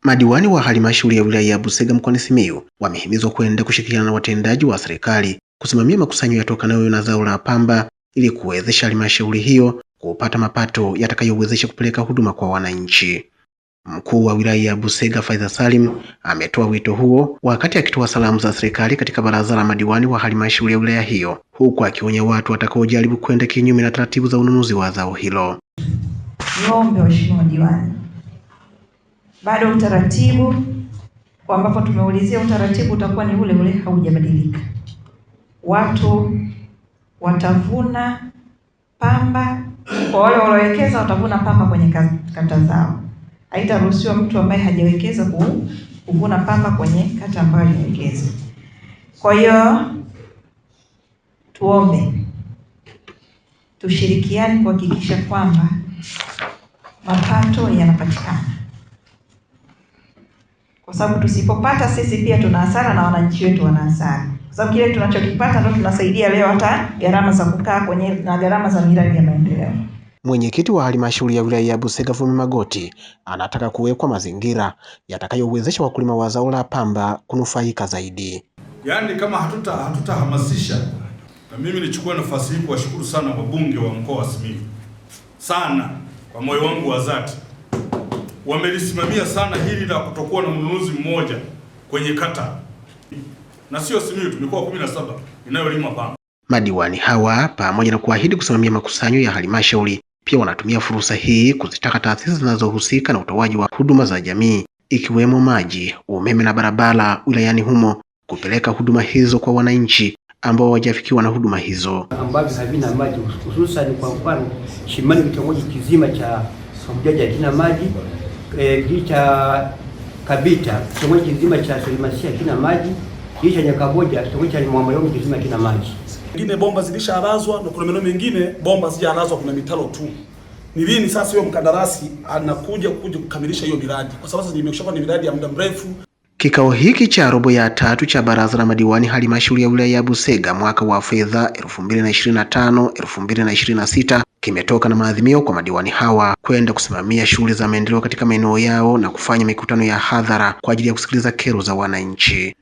Madiwani wa halmashauri ya wilaya ya Busega mkoani Simiyu wamehimizwa kuendelea kushirikiana na watendaji wa serikali kusimamia makusanyo yatokanayo na zao la pamba ili kuwezesha halmashauri hiyo kupata mapato yatakayowezesha kupeleka huduma kwa wananchi. Mkuu wa wilaya ya Busega Faidha Salim ametoa wito huo wakati akitoa salamu za serikali katika baraza la madiwani wa halmashauri ya wilaya hiyo, huku akionya watu watakaojaribu kwenda kinyume na taratibu za ununuzi wa zao hilo. Niombe waheshimiwa diwani, bado utaratibu kwa ambapo tumeulizia utaratibu utakuwa ni ule ule, haujabadilika. Watu watavuna pamba, kwa wale waliowekeza watavuna pamba kwenye kata zao. Haitaruhusiwa mtu ambaye hajawekeza kuvuna pamba kwenye kata ambayo hajawekeza. Kwa hiyo tuombe, tushirikiane kuhakikisha kwamba mapato yanapatikana, kwa sababu tusipopata sisi pia tuna hasara na wananchi wetu wana hasara, kwa sababu kile tunachokipata ndio tunasaidia leo hata gharama za kukaa kwenye na gharama za miradi ya maendeleo. Mwenyekiti wa halmashauri ya wilaya ya Busega Vumi Magoti anataka kuwekwa mazingira yatakayowezesha wakulima wa zao la pamba kunufaika zaidi. Yaani kama hatutahamasisha, na mimi nichukue nafasi hii kuwashukuru sana wabunge wa mkoa wa Simiyu sana, kwa moyo wangu wa dhati wamelisimamia sana hili la kutokuwa na mnunuzi mmoja kwenye kata, na sio Simiyu, tumekuwa 17 inayolima pamba. Madiwani hawa pamoja na kuahidi kusimamia makusanyo ya halmashauri, pia wanatumia fursa hii kuzitaka taasisi zinazohusika na utoaji wa huduma za jamii ikiwemo maji, umeme na barabara wilayani humo kupeleka huduma hizo kwa wananchi ambao hawajafikiwa na huduma hizo, ambavyo havina maji, hususan kwa mfano Shimani kitongoji kizima cha Kabujaji hakina maji, kijiji cha Kabita kitongoji kizima cha Solimasia hakina maji, kijiji cha Nyakaboja kitongoji cha Mwambayomi kizima hakina maji. Mengine bomba zilishalazwa na kuna maeneo mengine bomba zijalazwa, kuna mitalo tu. Ni lini sasa huyo mkandarasi anakuja kukamilisha hiyo miradi? Kwa sababu sasa imeshakuwa ni miradi ya muda mrefu. Kikao hiki cha robo ya 3 cha baraza la madiwani halmashauri ya wilaya ya Busega mwaka wa fedha 2025-2026 kimetoka na maadhimio kwa madiwani hawa kwenda kusimamia shughuli za maendeleo katika maeneo yao na kufanya mikutano ya hadhara kwa ajili ya kusikiliza kero za wananchi.